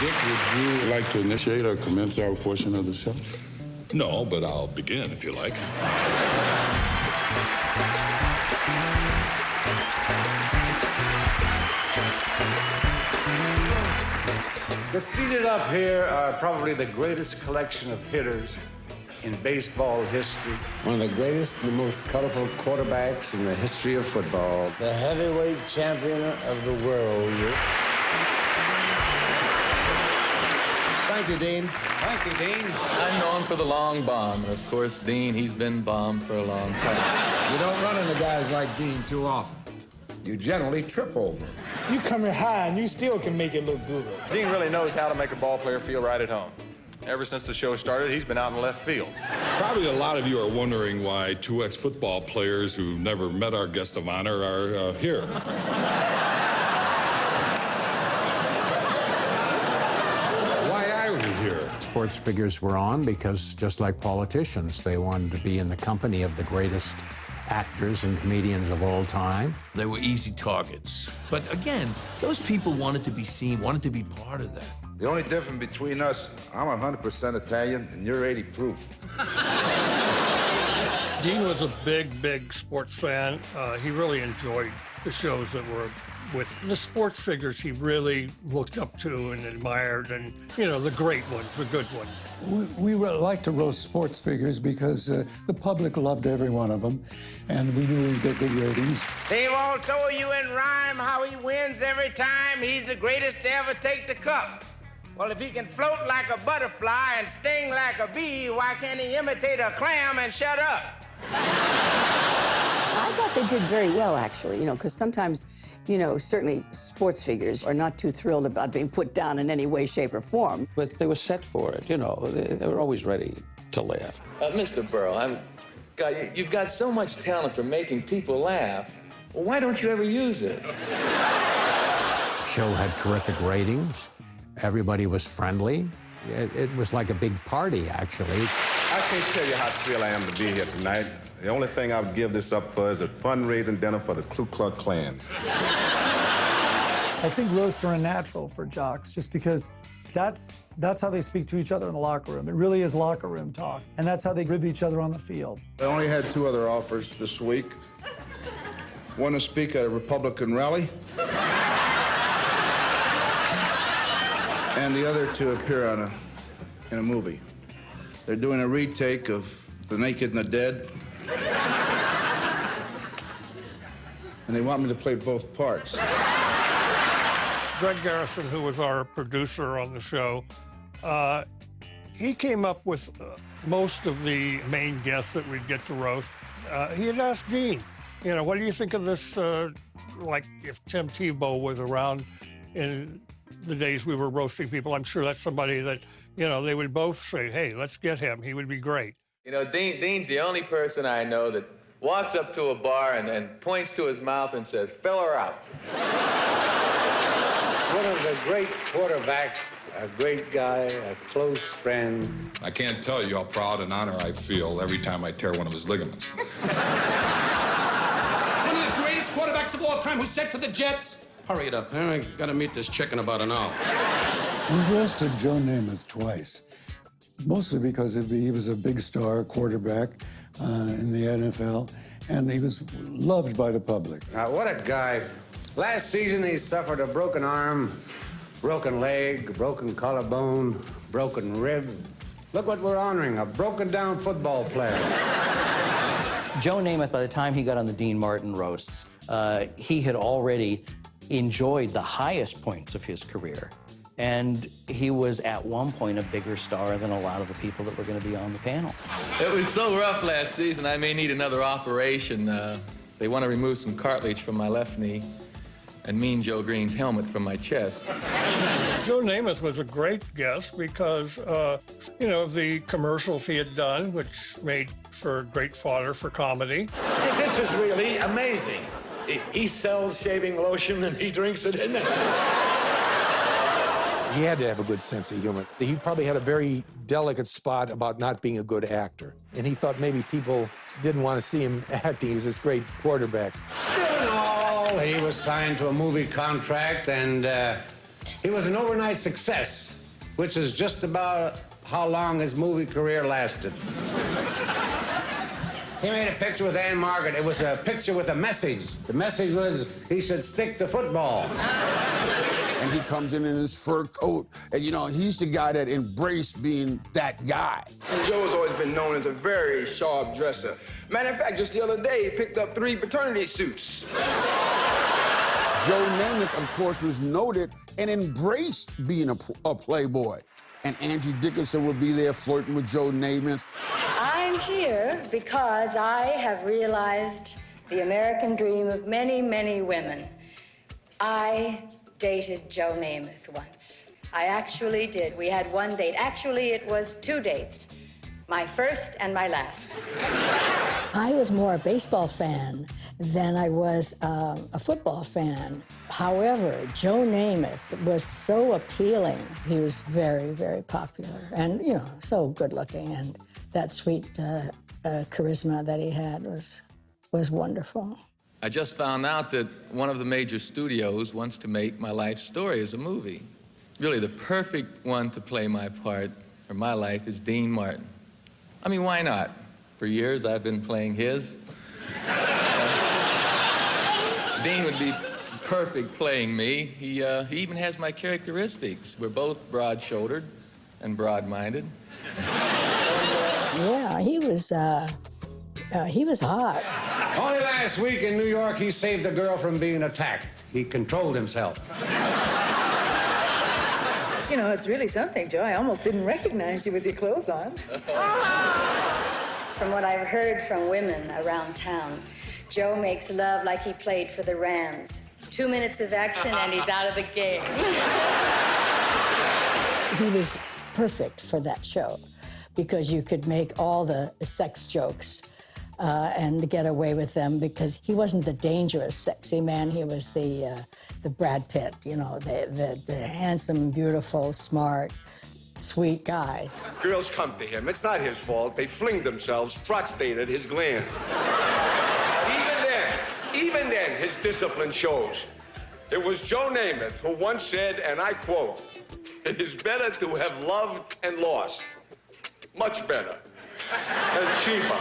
Dick, would you like to initiate or commence our portion of the show? No, but I'll begin if you like. The seated up here are probably the greatest collection of hitters in baseball history. One of the greatest and the most colorful quarterbacks in the history of football. The heavyweight champion of the world. Thank you, Dean. Thank you, Dean. I'm known for the long bomb. Of course, Dean, he's been bombed for a long time. You don't run into guys like Dean too often. You generally trip over him. You come here high and you still can make it look good. Dean really knows how to make a ball player feel right at home. Ever since the show started, he's been out in left field. Probably a lot of you are wondering why two ex-football players who never met our guest of honor are here. Why are we here? Sports figures were on because, just like politicians, they wanted to be in the company of the greatest actors and comedians of all time. They were easy targets. But again, those people wanted to be seen, wanted to be part of that. The only difference between us, I'm 100% Italian and you're 80 proof. Dean was a big sports fan. He really enjoyed the shows that were with the sports figures he really looked up to and admired, and, you know, the great ones, the good ones. We like to roast sports figures because the public loved every one of them, and we knew we'd get good ratings. They've all told you in rhyme how he wins every time. He's the greatest to ever take the cup. Well, if he can float like a butterfly and sting like a bee, why can't he imitate a clam and shut up? I thought they did very well, actually, you know, because sometimes, you know, certainly sports figures are not too thrilled about being put down in any way, shape, or form. But they were set for it, you know. They were always ready to laugh. Mr. Burrow, God, you've got so much talent for making people laugh. Well, why don't you ever use it? Show had terrific ratings. Everybody was friendly. It was like a big party, actually. I can't tell you how thrilled I am to be here tonight. The only thing I would give this up for is a fundraising dinner for the Ku Klux Klan. I think roasts are unnatural for jocks just because that's how they speak to each other in the locker room. It really is locker room talk, and that's how they rib each other on the field. I only had two other offers this week. One to speak at a Republican rally, and the other to appear in a movie. They're doing a retake of The Naked and the Dead, and they want me to play both parts. Greg Garrison, who was our producer on the show, he came up with most of the main guests that we'd get to roast. He had asked Dean, you know, what do you think of this, like if Tim Tebow was around in the days we were roasting people? I'm sure that's somebody that, you know, they would both say, hey, let's get him. He would be great. You know, Dean's the only person I know that walks up to a bar and points to his mouth and says, fill her out. One of the great quarterbacks, a great guy, a close friend. I can't tell you how proud and honor I feel every time I tear one of his ligaments. One of the greatest quarterbacks of all time who said to the Jets, hurry it up, I gotta meet this chick in about an hour. We roasted Joe Namath twice, mostly because he was a big star quarterback in the NFL, and he was loved by the public. What a guy. Last season, he suffered a broken arm, broken leg, broken collarbone, broken rib. Look what we're honoring, a broken-down football player. Joe Namath, by the time he got on the Dean Martin roasts, he had already enjoyed the highest points of his career. And he was, at one point, a bigger star than a lot of the people that were going to be on the panel. It was so rough last season, I may need another operation. They want to remove some cartilage from my left knee and Mean Joe Green's helmet from my chest. Joe Namath was a great guest because, you know, the commercials he had done, which made for great fodder for comedy. This is really amazing. He sells shaving lotion and he drinks it in there. He had to have a good sense of humor. He probably had a very delicate spot about not being a good actor. And he thought maybe people didn't want to see him acting. He was this great quarterback. Still in all, he was signed to a movie contract, and He was an overnight success, which is just about how long his movie career lasted. He made a picture with Anne Margaret. It was a picture with a message. The message was he should stick to football. And he comes in his fur coat, and you know, he's the guy that embraced being that guy. And Joe has always been known as a very sharp dresser. Matter of fact, just the other day, he picked up 3 paternity suits. Joe Namath, of course, was noted and embraced being a playboy. And Angie Dickinson would be there flirting with Joe Namath. I'm here because I have realized the American dream of many, many women. I dated Joe Namath once. I actually did. We had 1 date. Actually, it was 2 dates. My first and my last. I was more a baseball fan than I was a football fan. However, Joe Namath was so appealing. He was very, very popular and, you know, so good looking. And that sweet charisma that he had was wonderful. I just found out that one of the major studios wants to make my life story as a movie. Really, the perfect one to play my part, or my life, is Dean Martin. I mean, why not? For years, I've been playing his. Dean would be perfect playing me. He even has my characteristics. We're both broad-shouldered and broad-minded. Yeah, he was hot. Only last week in New York, he saved a girl from being attacked. He controlled himself. You know, it's really something, Joe. I almost didn't recognize you with your clothes on. From what I've heard from women around town, Joe makes love like he played for the Rams. 2 minutes of action and he's out of the game. He was perfect for that show because you could make all the sex jokes and get away with them because he wasn't the dangerous, sexy man. He was the Brad Pitt, you know, the handsome, beautiful, smart, sweet guy. Girls come to him. It's not his fault. They fling themselves, prostrated his glands. Even then, his discipline shows. It was Joe Namath who once said, and I quote, "It is better to have loved and lost. Much better. And cheaper."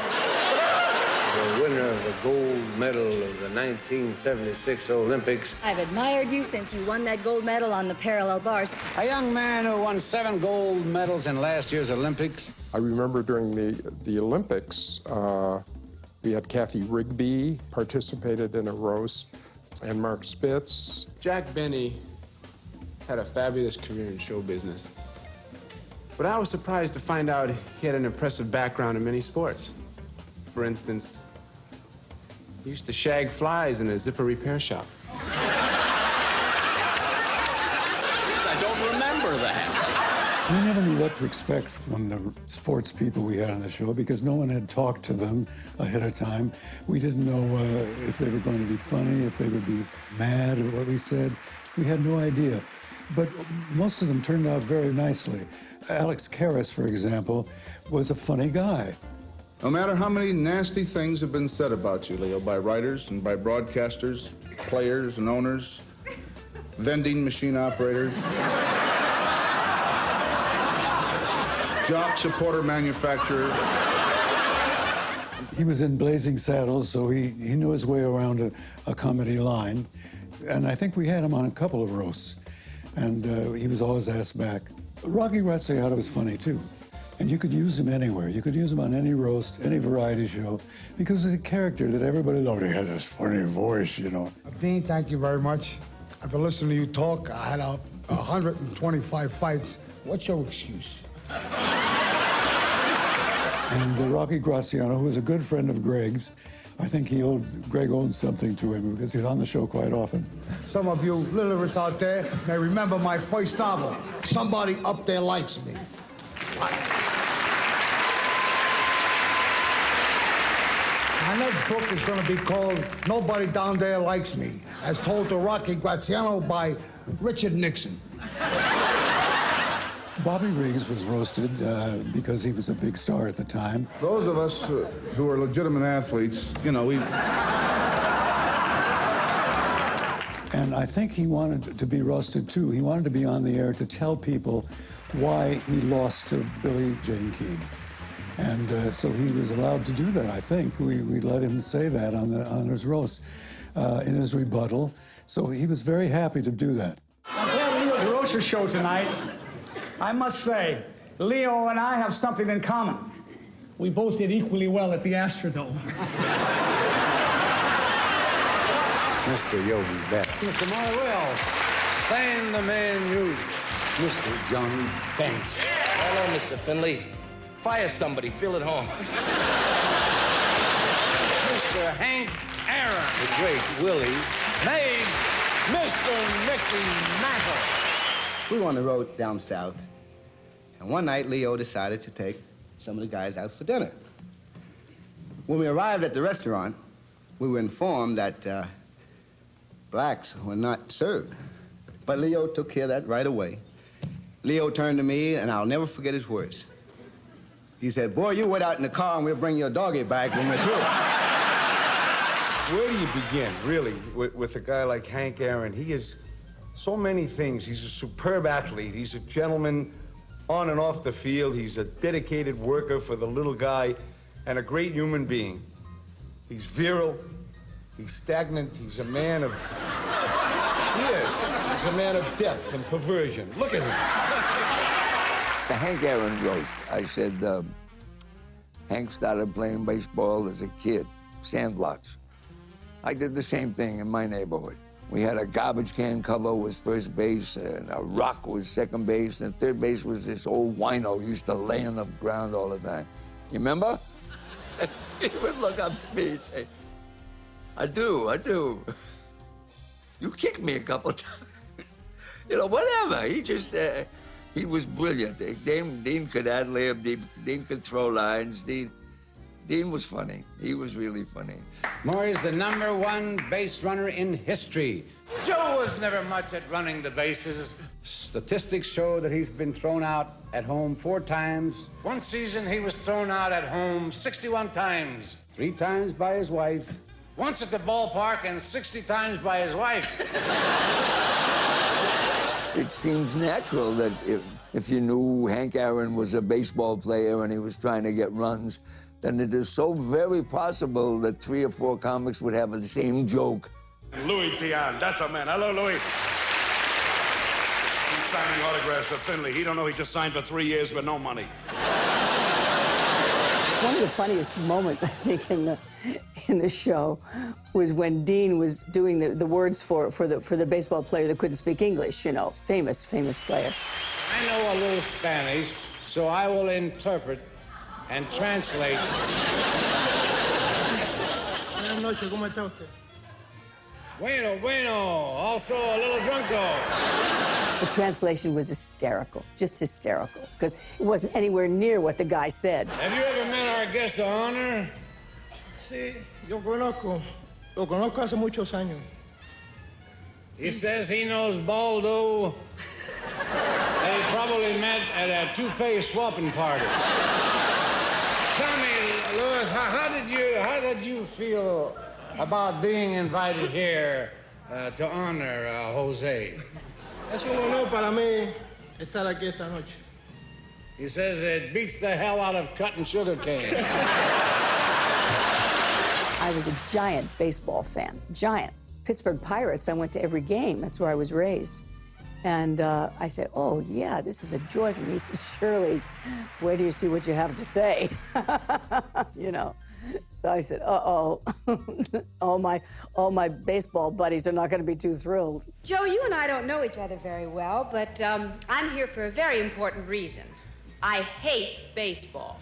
The winner of the gold medal of the 1976 Olympics. I've admired you since you won that gold medal on the parallel bars. A young man who won 7 gold medals in last year's Olympics. I remember during the Olympics, we had Kathy Rigby participated in a roast, and Mark Spitz. Jack Benny had a fabulous career in show business. But I was surprised to find out he had an impressive background in many sports. For instance, he used to shag flies in a zipper repair shop. I don't remember that. We never knew what to expect from the sports people we had on the show because no one had talked to them ahead of time. We didn't know if they were going to be funny, if they would be mad at what we said. We had no idea. But most of them turned out very nicely. Alex Karras, for example, was a funny guy. No matter how many nasty things have been said about you, Leo, by writers and by broadcasters, players and owners, vending machine operators, jock supporter manufacturers. He was in Blazing Saddles, so he knew his way around a comedy line. And I think we had him on a couple of roasts, and he was always asked back. Rocky Graziano was funny, too. And you could use him anywhere. You could use him on any roast, any variety show, because he's a character that everybody loved. He had this funny voice, you know. Dean, thank you very much. I've been listening to you talk. I had 125 fights. What's your excuse? And Rocky Graziano, who was a good friend of Greg's, I think Greg owed something to him because he's on the show quite often. Some of you literates out there may remember my first novel, Somebody Up There Likes Me. My next book is going to be called Nobody Down There Likes Me, as told to Rocky Graziano by Richard Nixon. Bobby Riggs was roasted because he was a big star at the time. Those of us who are legitimate athletes, you know, we... And I think he wanted to be roasted too. He wanted to be on the air to tell people why he lost to Billie Jean King. And so he was allowed to do that, I think. We let him say that on his roast, in his rebuttal. So he was very happy to do that. I'm glad Leo's roaster show tonight. I must say, Leo and I have something in common. We both did equally well at the Astrodome. Mr. Yogi Berra. Mr. Marley Wells. Stan the Man Hughes. Mr. John Banks. Hello, Mr. Finley. Fire somebody, feel at home. Mr. Hank Aaron. The great Willie Mays. Mr. Mickey Mantle. We were on the road down south, and one night Leo decided to take some of the guys out for dinner. When we arrived at the restaurant, we were informed that blacks were not served. But Leo took care of that right away. Leo turned to me, and I'll never forget his words. He said, "Boy, you wait out in the car, and we'll bring your doggy back when we're through." Where do you begin, really, with a guy like Hank Aaron? He is so many things. He's a superb athlete. He's a gentleman on and off the field. He's a dedicated worker for the little guy and a great human being. He's virile. He's stagnant. He's a man of... He is. He's a man of depth and perversion. Look at him. The Hank Aaron roast. I said, Hank started playing baseball as a kid, sandlots. I did the same thing in my neighborhood. We had a garbage can cover was first base, and a rock was second base, and third base was this old wino who used to lay on the ground all the time. You remember? And he would look up at me and say, I do. You kicked me a couple times. You know, whatever. He just, he was brilliant. Dean could ad-lib, Dean could throw lines. Dean was funny. He was really funny. Maury's the #1 base runner in history. Joe was never much at running the bases. Statistics show that he's been thrown out at home 4 times. One season, he was thrown out at home 61 times. 3 times by his wife. Once at the ballpark and 60 times by his wife. It seems natural that if you knew Hank Aaron was a baseball player and he was trying to get runs, then it is so very possible that 3 or 4 comics would have the same joke. Louis Dion, that's a man. Hello, Louis. He's signing autographs for Finley. He don't know he just signed for 3 years with no money. One of the funniest moments, I think, in the show was when Dean was doing the words for the baseball player that couldn't speak English, you know, famous player. I know a little Spanish, so I will interpret and translate. Buenas noches, ¿cómo está usted? Bueno, also a little drunko. The translation was hysterical, just hysterical, because it wasn't anywhere near what the guy said. Have you ever met our guest of honor? Sí, yo conozco. Lo conozco hace muchos años. He says he knows Baldo. They probably met at a toupee swapping party. Tell me, Louis, how did you feel about being invited here to honor Jose? Es un honor para mí estar aquí esta noche. He says it beats the hell out of cutting sugar cane. I was a giant baseball fan, giant. Pittsburgh Pirates, I went to every game. That's where I was raised. And I said, oh, yeah, this is a joy for me. He said, Shirley, where do you see what you have to say? You know. So I said, uh-oh, all my baseball buddies are not going to be too thrilled. Joe, you and I don't know each other very well, but I'm here for a very important reason. I hate baseball.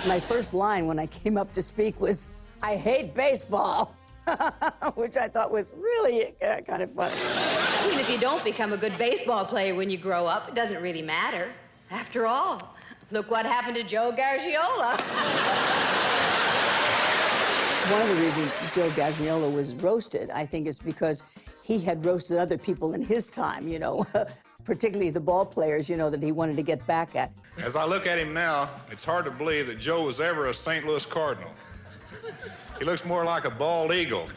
My first line when I came up to speak was, I hate baseball, which I thought was really kind of funny. Even if you don't become a good baseball player when you grow up, it doesn't really matter. After all, look what happened to Joe Garagiola. One of the reasons Joe Garagiola was roasted, I think, is because he had roasted other people in his time, you know, particularly the ball players, you know, that he wanted to get back at. As I look at him now, it's hard to believe that Joe was ever a St. Louis Cardinal. He looks more like a bald eagle.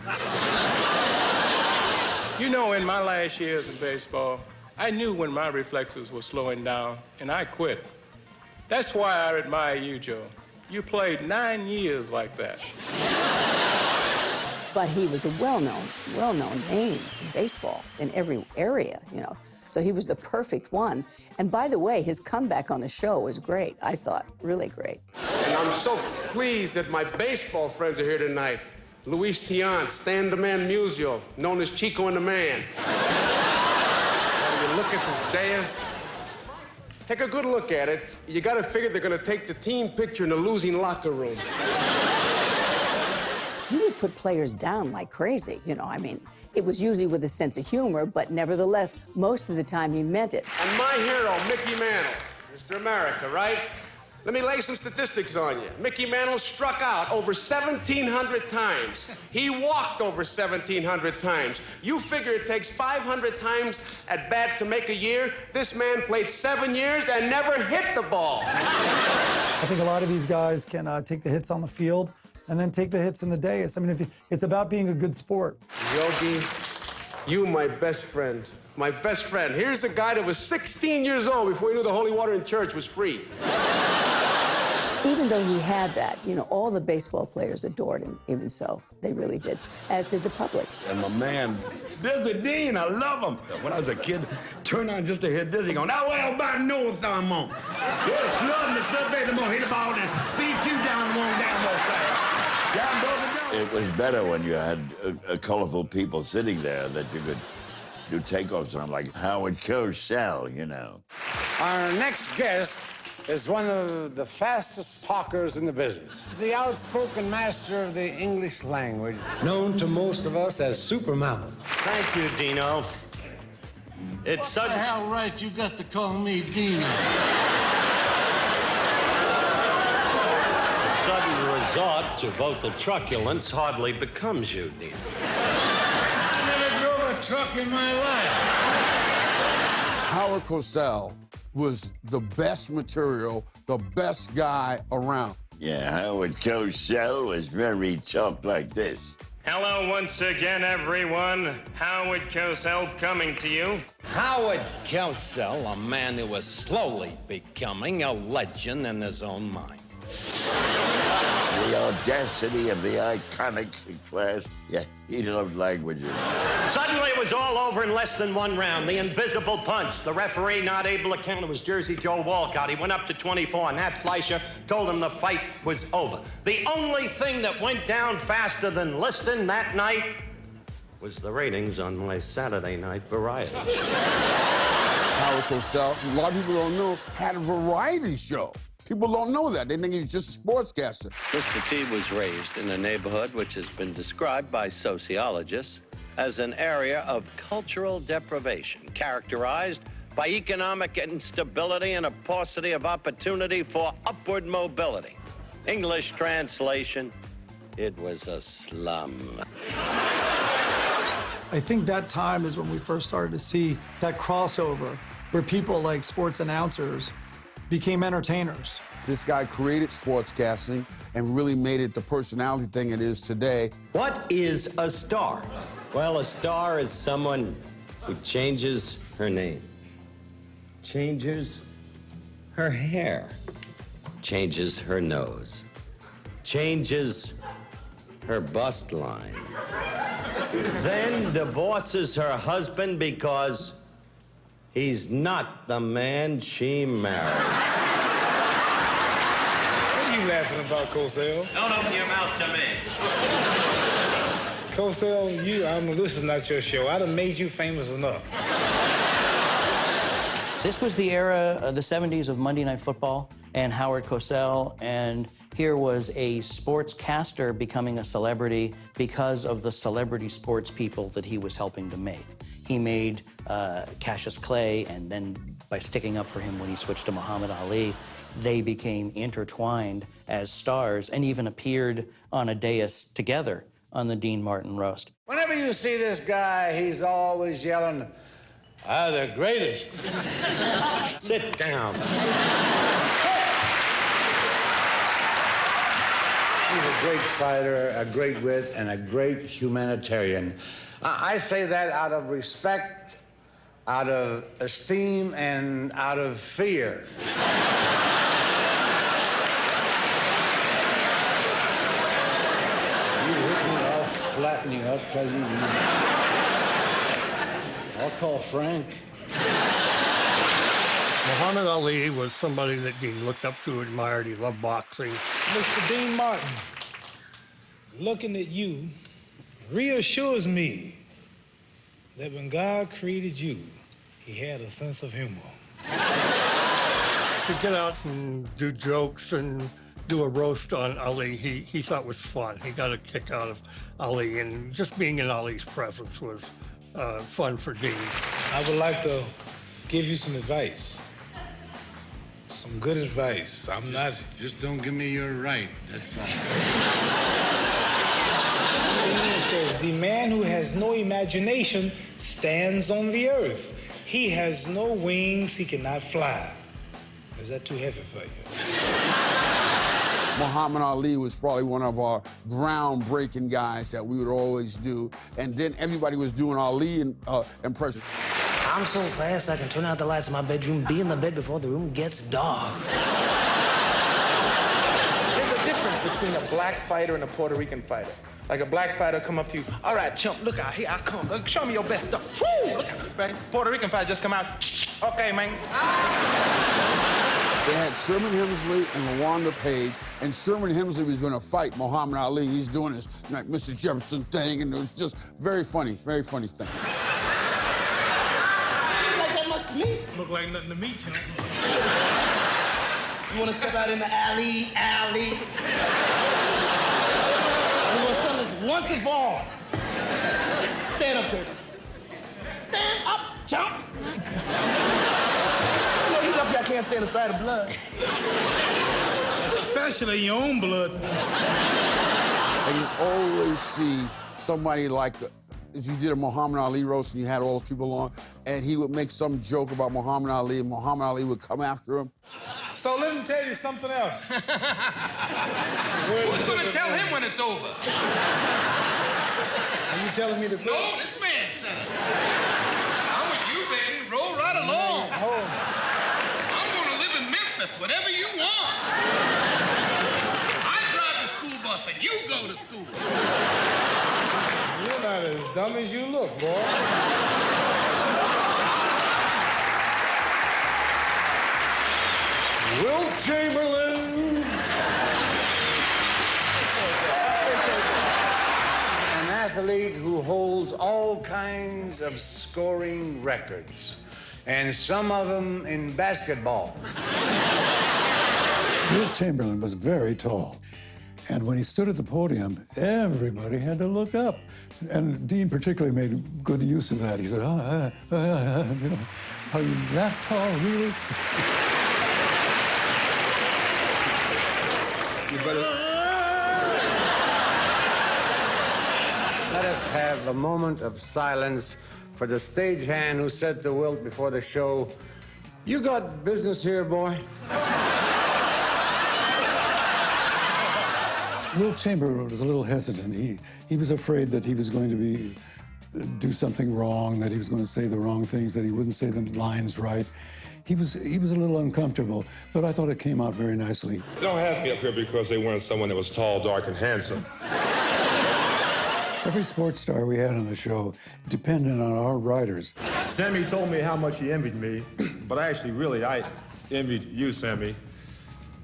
You know, in my last years in baseball, I knew when my reflexes were slowing down, and I quit. That's why I admire you, Joe. You played 9 years like that. But he was a well-known name in baseball in every area, you know. So he was the perfect one. And by the way, his comeback on the show was great, I thought, really great. And I'm so pleased that my baseball friends are here tonight. Luis Tiant, Stan the Man Musial, known as Chico and the Man. When you look at this dais, take a good look at it. You gotta figure they're gonna take the team picture in the losing locker room. He would put players down like crazy, you know. I mean, it was usually with a sense of humor, but nevertheless, most of the time he meant it. And my hero, Mickey Mantle, Mr. America, right? Let me lay some statistics on you. Mickey Mantle struck out over 1,700 times. He walked over 1,700 times. You figure it takes 500 times at bat to make a year. This man played 7 years and never hit the ball. I think a lot of these guys can take the hits on the field and then take the hits in the dais. I mean, it's about being a good sport. Yogi, you my best friend. My best friend. Here's a guy that was 16 years old before he knew the holy water in church was free. Even though he had that, you know, all the baseball players adored him, even so. They really did, as did the public. And my man, Dizzy Dean, I love him. When I was a kid, turn on just to hear Dizzy going, now well about north I'm on. Yes, flooding the third base, more hit the ball and feed two down and one down more fast. It was better when you had colorful people sitting there that you could do takeoffs on, like Howard Cosell, you know. Our next guest is one of the fastest talkers in the business. He's the outspoken master of the English language, known to most of us as Supermouth. Thank you, Dino. It's such... What the hell right you got to call me Dino? A sudden resort to vocal truculence hardly becomes you, Dino. I never drove a truck in my life. Howard Cosell was the best material, the best guy around. Yeah, Howard Cosell was very tough like this. Hello once again, everyone. Howard Cosell coming to you. Howard Cosell, a man who was slowly becoming a legend in his own mind. The audacity of the iconic class. Yeah, he loved languages. Suddenly it was all over in less than one round. The invisible punch. The referee not able to count. It was Jersey Joe Walcott. He went up to 24, and Nat Fleischer told him the fight was over. The only thing that went down faster than Liston that night was the ratings on my Saturday night variety show. Howard Cosell, a lot of people don't know, had a variety show. People don't know that. They think he's just a sportscaster. Mr. T was raised in a neighborhood which has been described by sociologists as an area of cultural deprivation, characterized by economic instability and a paucity of opportunity for upward mobility. English translation, it was a slum. I think that time is when we first started to see that crossover where people like sports announcers became entertainers. This guy created sportscasting and really made it the personality thing it is today. What is a star? Well, a star is someone who changes her name, changes her hair, changes her nose, changes her bust line, then divorces her husband because he's not the man she married. What are you laughing about, Cosell? Don't open your mouth to me. Cosell, I know this is not your show. I done made you famous enough. This was the era, the 70s of Monday Night Football and Howard Cosell, and here was a sportscaster becoming a celebrity because of the celebrity sports people that he was helping to make. He made Cassius Clay, and then by sticking up for him when he switched to Muhammad Ali, they became intertwined as stars and even appeared on a dais together on the Dean Martin roast. Whenever you see this guy, he's always yelling, the greatest. Sit down. He's a great fighter, a great wit, and a great humanitarian. I say that out of respect, out of esteem, and out of fear. You hit me, I'll flatten you. I'll tell you. I'll call Frank. Muhammad Ali was somebody that Dean looked up to, admired. He loved boxing. Mr. Dean Martin, looking at you reassures me that when God created you, he had a sense of humor. To get out and do jokes and do a roast on Ali, he thought was fun. He got a kick out of Ali, and just being in Ali's presence was fun for Dean. I would like to give you some advice. Some good advice. Just don't give me your right, that's all. It says, the man who has no imagination stands on the earth. He has no wings, he cannot fly. Is that too heavy for you? Muhammad Ali was probably one of our groundbreaking guys that we would always do. And then everybody was doing Ali impressions. I'm so fast I can turn out the lights in my bedroom, be in the bed before the room gets dark. There's a difference between a black fighter and a Puerto Rican fighter. Like a black fighter come up to you, all right, chump, look out, here I come. Show me your best stuff. Woo! Look out, ready? Puerto Rican fighter just come out, okay, man. They had Sherman Hemsley and LaWanda Page, and Sherman Hemsley was going to fight Muhammad Ali. He's doing this like Mr. Jefferson thing, and it was just very funny thing. Look like nothing to me, chump. You want to step out in the alley? We're going to settle this once and for all. Stand up, Turkey. Stand up, chump. You know, you lucky I can't stand the sight of blood. Especially your own blood. And you always see somebody like, if you did a Muhammad Ali roast and you had all those people on, and he would make some joke about Muhammad Ali, and Muhammad Ali would come after him. So let me tell you something else. Who's going to tell him when it's over? Are you telling me to quit? No, this man said it. I'm with you, baby. Roll right along. I'm going to live in Memphis, whatever you want. I drive the school bus and you go to school. You're not as dumb as you look, boy. Wilt Chamberlain. An athlete who holds all kinds of scoring records, and some of them in basketball. Wilt Chamberlain was very tall. And when he stood at the podium, everybody had to look up. And Dean particularly made good use of that. He said, you know, are you that tall, really? You better... Let us have a moment of silence for the stagehand who said to Wilt before the show, "You got business here, boy?" Wilt Chamberlain was a little hesitant. He was afraid that he was going to do something wrong, that he was going to say the wrong things, that he wouldn't say the lines right. He was a little uncomfortable, but I thought it came out very nicely. They don't have me up here because they wanted someone that was tall, dark, and handsome. Every sports star we had on the show depended on our writers. Sammy told me how much he envied me, but I envied you, Sammy.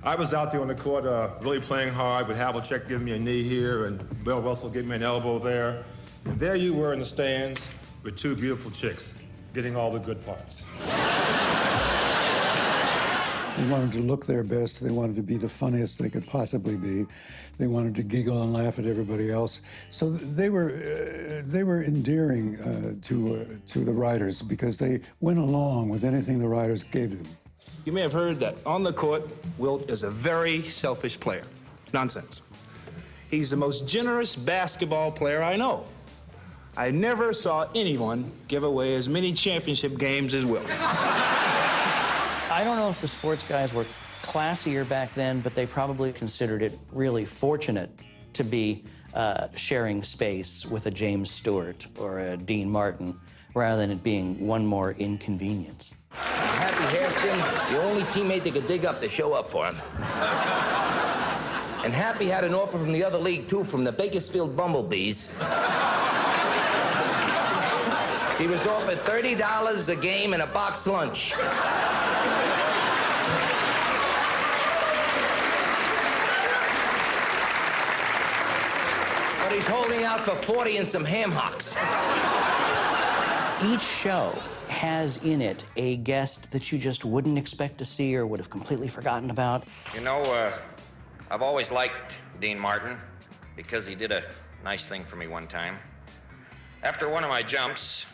I was out there on the court really playing hard with Havlicek giving me a knee here and Bill Russell giving me an elbow there. And there you were in the stands with two beautiful chicks getting all the good parts. They wanted to look their best. They wanted to be the funniest they could possibly be. They wanted to giggle and laugh at everybody else. So they were endearing to the writers because they went along with anything the writers gave them. You may have heard that on the court, Wilt is a very selfish player. Nonsense. He's the most generous basketball player I know. I never saw anyone give away as many championship games as Wilt. I don't know if the sports guys were classier back then, but they probably considered it really fortunate to be sharing space with a James Stewart or a Dean Martin, rather than it being one more inconvenience. Happy Hairston, the only teammate they could dig up to show up for him. And Happy had an offer from the other league, too, from the Bakersfield Bumblebees. He was offered $30 a game and a box lunch. But he's holding out for 40 and some ham hocks. Each show has in it a guest that you just wouldn't expect to see or would have completely forgotten about. You know, I've always liked Dean Martin because he did a nice thing for me one time. After one of my jumps,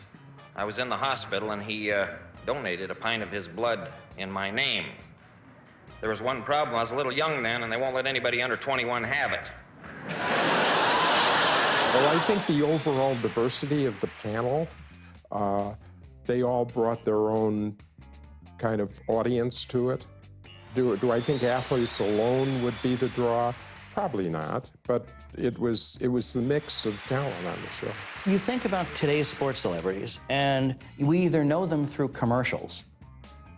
I was in the hospital and he donated a pint of his blood in my name. There was one problem. I was a little young then and they won't let anybody under 21 have it. Well, I think the overall diversity of the panel, they all brought their own kind of audience to it. Do I think athletes alone would be the draw? Probably not, but it was the mix of talent on the show. You think about today's sports celebrities, and we either know them through commercials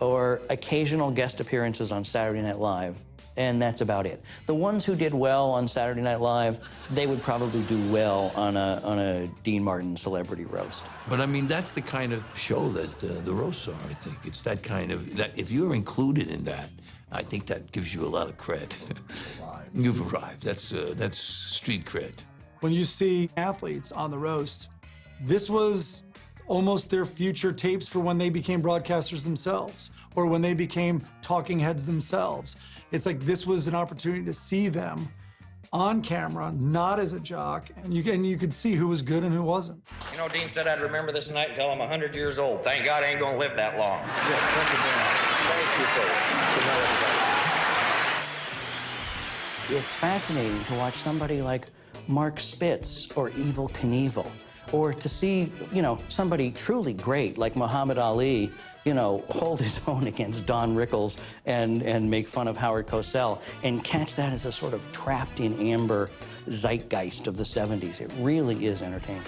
or occasional guest appearances on Saturday Night Live, and that's about it. The ones who did well on Saturday Night Live, they would probably do well on a Dean Martin celebrity roast. But I mean, that's the kind of show that the roasts are, I think. It's that kind of, that if you're included in that, I think that gives you a lot of cred. You've arrived. That's street cred. When you see athletes on the roast, this was almost their future tapes for when they became broadcasters themselves or when they became talking heads themselves. It's like this was an opportunity to see them on camera, not as a jock, and you could see who was good and who wasn't. You know, Dean said I'd remember this night until I'm 100 years old. Thank God I ain't gonna live that long. Yeah, thank you, Dan. Thank you, sir. It's fascinating to watch somebody like Mark Spitz or Evel Knievel, or to see, you know, somebody truly great like Muhammad Ali, you know, hold his own against Don Rickles and make fun of Howard Cosell and catch that as a sort of trapped in amber zeitgeist of the 70s. It really is entertaining.